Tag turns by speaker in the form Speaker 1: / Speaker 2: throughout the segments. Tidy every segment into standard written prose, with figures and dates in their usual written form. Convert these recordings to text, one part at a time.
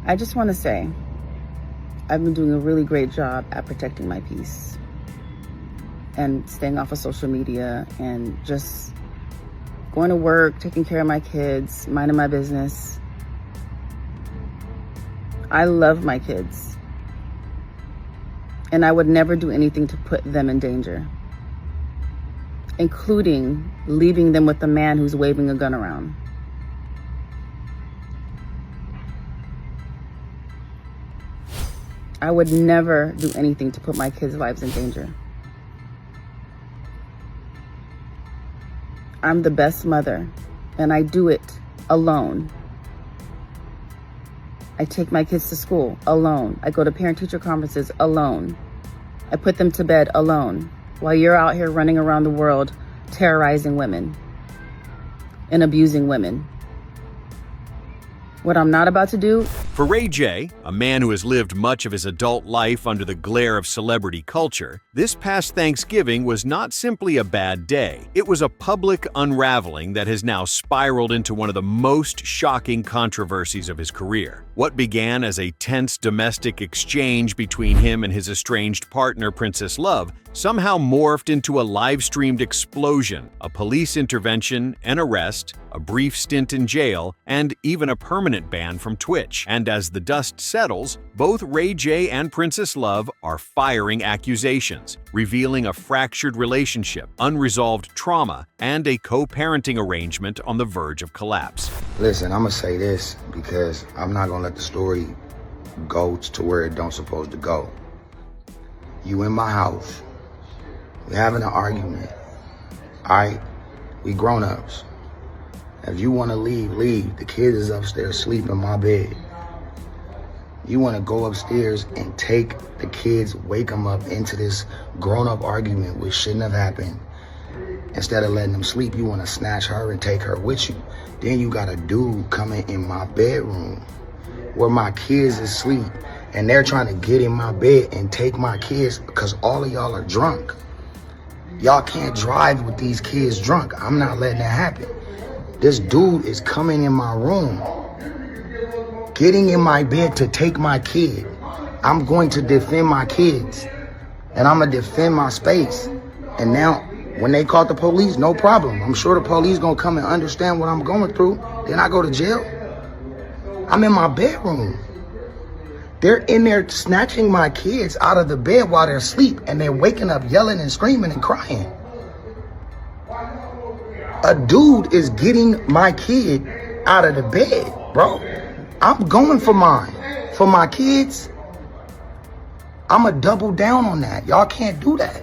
Speaker 1: I just want to say, I've been doing a really great job at protecting my peace and staying off of social media and just going to work, taking care of my kids, minding my business. I love my kids, and I would never do anything to put them in danger, including leaving them with a man who's waving a gun around. I would never do anything to put my kids' lives in danger. I'm the best mother, and I do it alone. I take my kids to school alone. I go to parent-teacher conferences alone. I put them to bed alone, while you're out here running around the world terrorizing women and abusing women. What I'm not about to do.
Speaker 2: For Ray J, a man who has lived much of his adult life under the glare of celebrity culture, this past Thanksgiving was not simply a bad day. It was a public unraveling that has now spiraled into one of the most shocking controversies of his career. What began as a tense domestic exchange between him and his estranged partner, Princess Love, somehow morphed into a live-streamed explosion, a police intervention, an arrest, a brief stint in jail, and even a permanent ban from Twitch. And as the dust settles, both Ray J and Princess Love are firing accusations, revealing a fractured relationship, unresolved trauma, and a co-parenting arrangement on the verge of collapse.
Speaker 3: Listen, I'm gonna say this because I'm not gonna let the story go to where it don't supposed to go. You in my house, we having an argument, all right? We grown-ups. If you wanna leave, leave. The kids is upstairs sleep in my bed. You wanna go upstairs and take the kids, wake them up into this grown-up argument which shouldn't have happened. Instead of letting them sleep, you wanna snatch her and take her with you. Then you got a dude coming in my bedroom where my kids is asleep, and they're trying to get in my bed and take my kids because all of y'all are drunk. Y'all can't drive with these kids drunk. I'm not letting that happen. This dude is coming in my room, getting in my bed to take my kid. I'm going to defend my kids, and I'm gonna defend my space. And now, when they call the police, no problem. I'm sure the police gonna come and understand what I'm going through. Then I go to jail. I'm in my bedroom. They're in there snatching my kids out of the bed while they're asleep, and they're waking up yelling and screaming and crying. A dude is getting my kid out of the bed, bro. I'm going for mine. For my kids, I'm going to double down on that. Y'all can't do that.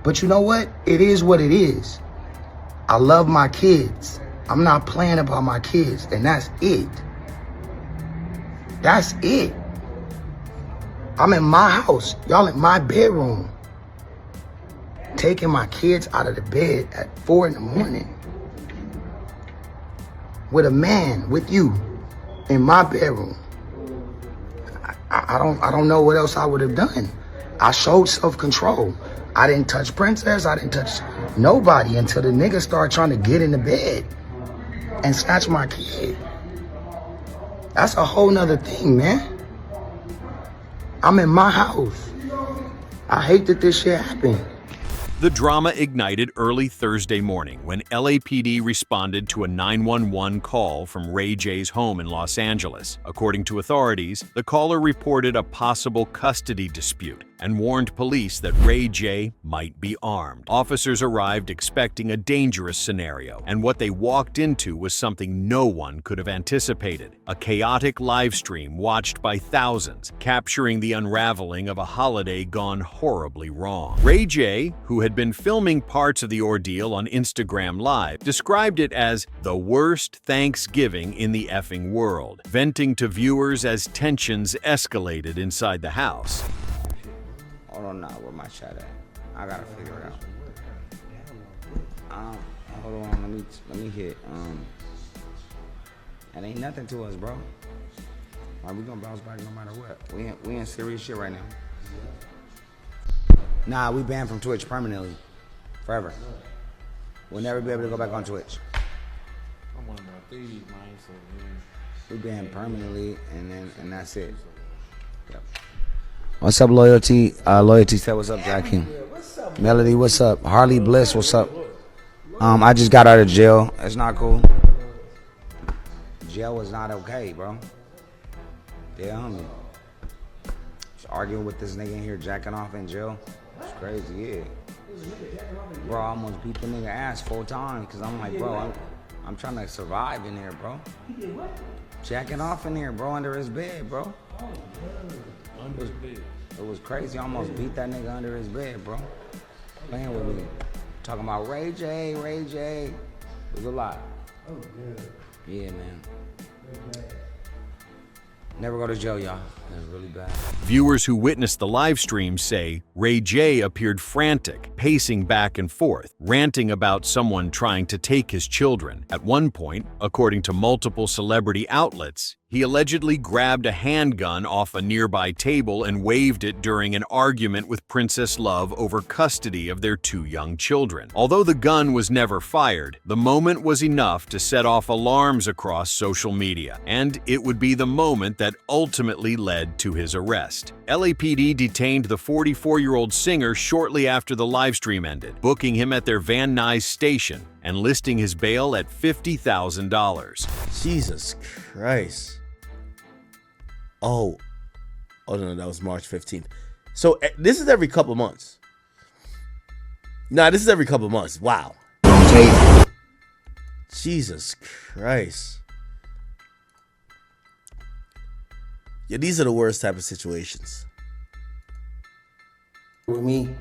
Speaker 3: But you know what? It is what it is. I love my kids. I'm not playing about my kids, and that's it. That's it. I'm in my house. Y'all in my bedroom. Taking my kids out of the bed at 4 in the morning. With a man, with you, in my bedroom. I don't know what else I would have done. I showed self-control. I didn't touch Princess. I didn't touch nobody until the nigga started trying to get in the bed and snatch my kid. That's a whole nother thing, man. I'm in my house. I hate that this shit happened.
Speaker 2: The drama ignited early Thursday morning when LAPD responded to a 911 call from Ray J's home in Los Angeles. According to authorities, the caller reported a possible custody dispute and warned police that Ray J might be armed. Officers arrived expecting a dangerous scenario, and what they walked into was something no one could have anticipated: a chaotic live stream watched by thousands, capturing the unraveling of a holiday gone horribly wrong. Ray J, who had been filming parts of the ordeal on Instagram Live, described it as the worst Thanksgiving in the effing world, venting to viewers as tensions escalated inside the house.
Speaker 4: Hold on now, where my chat at? I gotta figure it out. Hold on, let me hit. It ain't nothing to us, bro. Alright, we gonna bounce back no matter what. We in serious shit right now. Nah, we banned from Twitch permanently, forever. We'll never be able to go back on Twitch.
Speaker 5: I'm one of my thieves, man. So
Speaker 4: We banned permanently, and that's it. Yep. What's up, Loyalty? Loyalty said, what's up, Jackie? Melody, what's up? Harley Bliss, what's up? I just got out of jail. It's not cool. Jail was not okay, bro. Yeah, homie. Just arguing with this nigga in here, jacking off in jail. It's crazy, yeah. Bro, I almost beat the nigga ass 4 times because I'm like, bro, I'm trying to survive in here, bro. Jacking off in here, bro, under his bed, bro. It was crazy. I almost beat that nigga under his bed, bro. Playing with me. Talking about Ray J. It was a lot. Oh, good. Yeah, man. Never go to jail, y'all. That's really bad.
Speaker 2: Viewers who witnessed the live stream say Ray J appeared frantic, pacing back and forth, ranting about someone trying to take his children. At one point, according to multiple celebrity outlets, he allegedly grabbed a handgun off a nearby table and waved it during an argument with Princess Love over custody of their 2 young children. Although the gun was never fired, the moment was enough to set off alarms across social media, and it would be the moment that ultimately led to his arrest. LAPD detained the 44-year-old singer shortly after the livestream ended, booking him at their Van Nuys station and listing his bail at $50,000.
Speaker 5: Jesus Christ. Oh, no, that was March 15th. So this is every couple months. Nah, this is every couple months. Wow. Jesus Christ. Yeah, these are the worst type of situations.
Speaker 3: With me.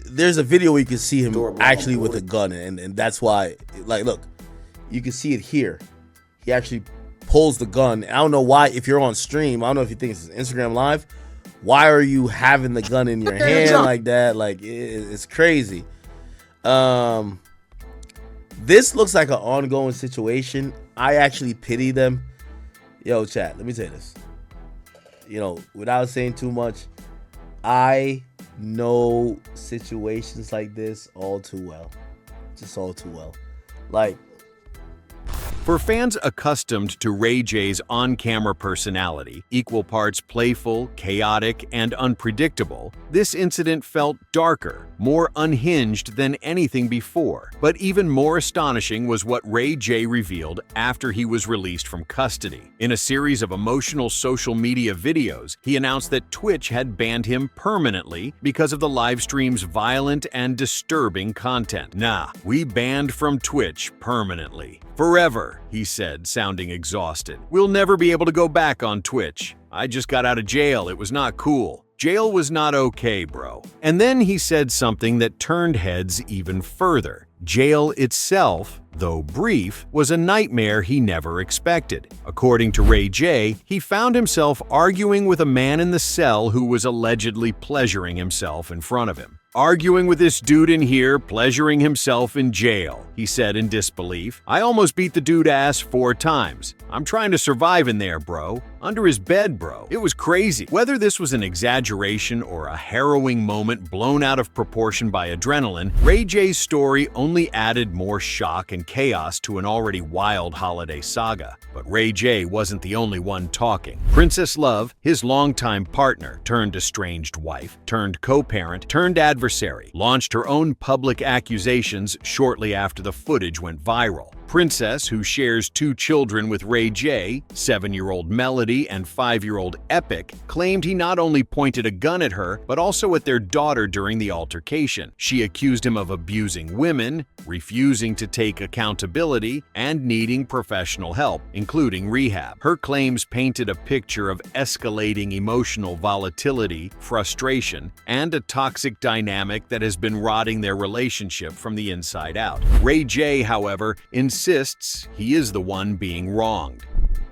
Speaker 5: There's a video where you can see him actually with a gun, and that's why, like, look, you can see it here. He actually pulls the gun. I don't know why, if you're on stream, I don't know if you think it's Instagram Live, why are you having the gun in your hand like that? Like, it's crazy. This looks like an ongoing situation. I actually pity them. Yo, chat, let me say this. You know, without saying too much, I know situations like this all too well. Just all too well. Like,
Speaker 2: for fans accustomed to Ray J's on-camera personality, equal parts playful, chaotic, and unpredictable, this incident felt darker, more unhinged than anything before. But even more astonishing was what Ray J revealed after he was released from custody. In a series of emotional social media videos, he announced that Twitch had banned him permanently because of the live stream's violent and disturbing content. Nah, we banned from Twitch permanently. Forever, he said, sounding exhausted. We'll never be able to go back on Twitch. I just got out of jail. It was not cool. Jail was not okay, bro. And then he said something that turned heads even further. Jail itself, though brief, was a nightmare he never expected. According to Ray J, he found himself arguing with a man in the cell who was allegedly pleasuring himself in front of him. Arguing with this dude in here, pleasuring himself in jail, he said in disbelief. I almost beat the dude ass 4 times. I'm trying to survive in there, bro. Under his bed, bro. It was crazy. Whether this was an exaggeration or a harrowing moment blown out of proportion by adrenaline, Ray J's story only added more shock and chaos to an already wild holiday saga. But Ray J wasn't the only one talking. Princess Love, his longtime partner, turned estranged wife, turned co-parent, turned adversary, launched her own public accusations shortly after the footage went viral. Princess, who shares 2 children with Ray J, 7-year-old Melody and 5-year-old Epic, claimed he not only pointed a gun at her, but also at their daughter during the altercation. She accused him of abusing women, refusing to take accountability, and needing professional help, including rehab. Her claims painted a picture of escalating emotional volatility, frustration, and a toxic dynamic that has been rotting their relationship from the inside out. Ray J, however, insists he is the one being wronged.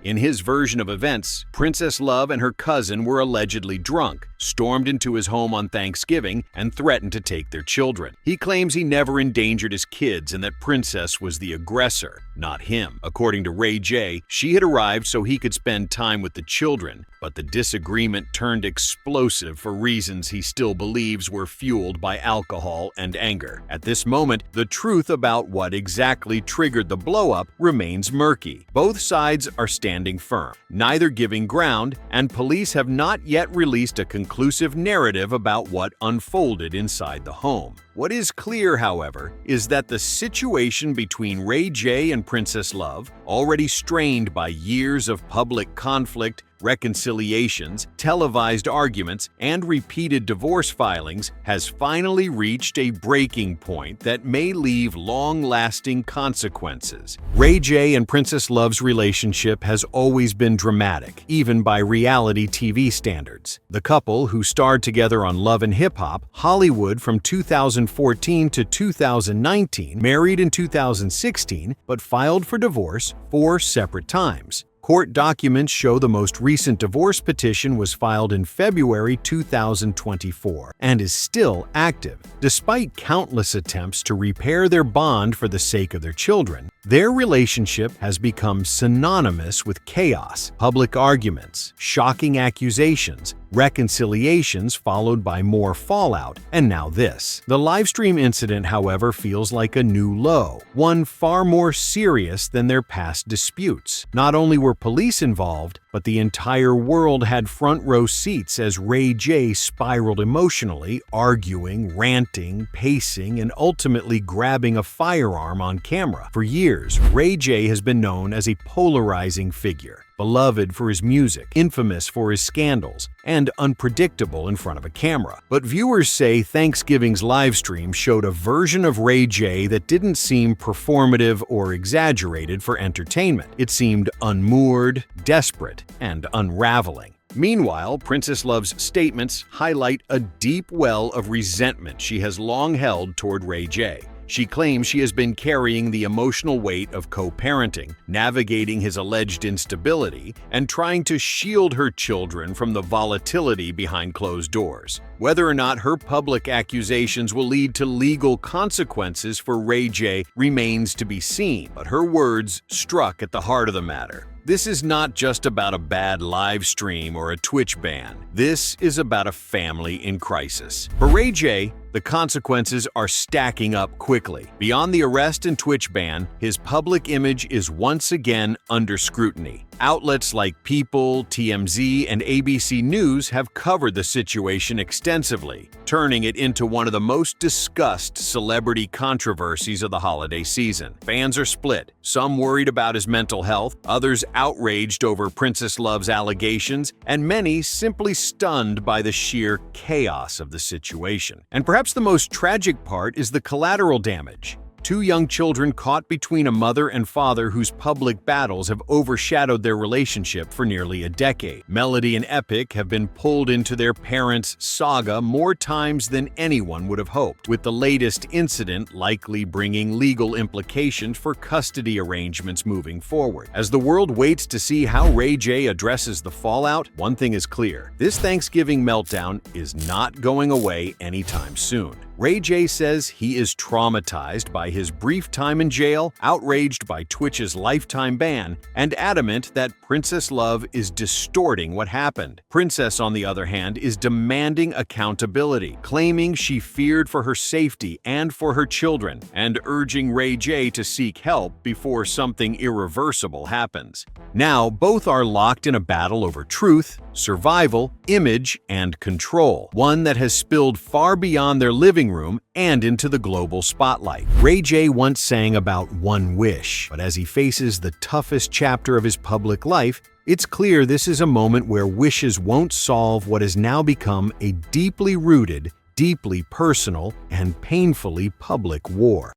Speaker 2: In his version of events, Princess Love and her cousin were allegedly drunk, stormed into his home on Thanksgiving and threatened to take their children. He claims he never endangered his kids and that Princess was the aggressor, not him. According to Ray J, she had arrived so he could spend time with the children, but the disagreement turned explosive for reasons he still believes were fueled by alcohol and anger. At this moment, the truth about what exactly triggered the blow-up remains murky. Both sides are standing firm, neither giving ground, and police have not yet released a conclusive narrative about what unfolded inside the home. What is clear, however, is that the situation between Ray J and Princess Love, already strained by years of public conflict, reconciliations, televised arguments, and repeated divorce filings, has finally reached a breaking point that may leave long-lasting consequences. Ray J and Princess Love's relationship has always been dramatic, even by reality TV standards. The couple, who starred together on Love and Hip Hop, Hollywood from 2014 to 2019, married in 2016, but filed for divorce 4 separate times. Court documents show the most recent divorce petition was filed in February 2024 and is still active. Despite countless attempts to repair their bond for the sake of their children, their relationship has become synonymous with chaos, public arguments, shocking accusations, reconciliations followed by more fallout, and now this. The livestream incident, however, feels like a new low, one far more serious than their past disputes. Not only were police involved, but the entire world had front-row seats as Ray J spiraled emotionally, arguing, ranting, pacing, and ultimately grabbing a firearm on camera. For years, Ray J has been known as a polarizing figure, beloved for his music, infamous for his scandals, and unpredictable in front of a camera. But viewers say Thanksgiving's livestream showed a version of Ray J that didn't seem performative or exaggerated for entertainment. It seemed unmoored, desperate, and unraveling. Meanwhile, Princess Love's statements highlight a deep well of resentment she has long held toward Ray J. She claims she has been carrying the emotional weight of co-parenting, navigating his alleged instability, and trying to shield her children from the volatility behind closed doors. Whether or not her public accusations will lead to legal consequences for Ray J remains to be seen, but her words struck at the heart of the matter. This is not just about a bad live stream or a Twitch ban. This is about a family in crisis. For Ray J, the consequences are stacking up quickly. Beyond the arrest and Twitch ban, his public image is once again under scrutiny. Outlets like People, TMZ, and ABC News have covered the situation extensively, turning it into one of the most discussed celebrity controversies of the holiday season. Fans are split, some worried about his mental health, others outraged over Princess Love's allegations, and many simply stunned by the sheer chaos of the situation. And perhaps the most tragic part is the collateral damage. 2 young children caught between a mother and father whose public battles have overshadowed their relationship for nearly a decade. Melody and Epic have been pulled into their parents' saga more times than anyone would have hoped, with the latest incident likely bringing legal implications for custody arrangements moving forward. As the world waits to see how Ray J addresses the fallout, one thing is clear: this Thanksgiving meltdown is not going away anytime soon. Ray J says he is traumatized by his brief time in jail, outraged by Twitch's lifetime ban, and adamant that Princess Love is distorting what happened. Princess, on the other hand, is demanding accountability, claiming she feared for her safety and for her children, and urging Ray J to seek help before something irreversible happens. Now, both are locked in a battle over truth, survival, image, and control, one that has spilled far beyond their living room and into the global spotlight. Ray J once sang about one wish, but as he faces the toughest chapter of his public life, it's clear this is a moment where wishes won't solve what has now become a deeply rooted, deeply personal, and painfully public war.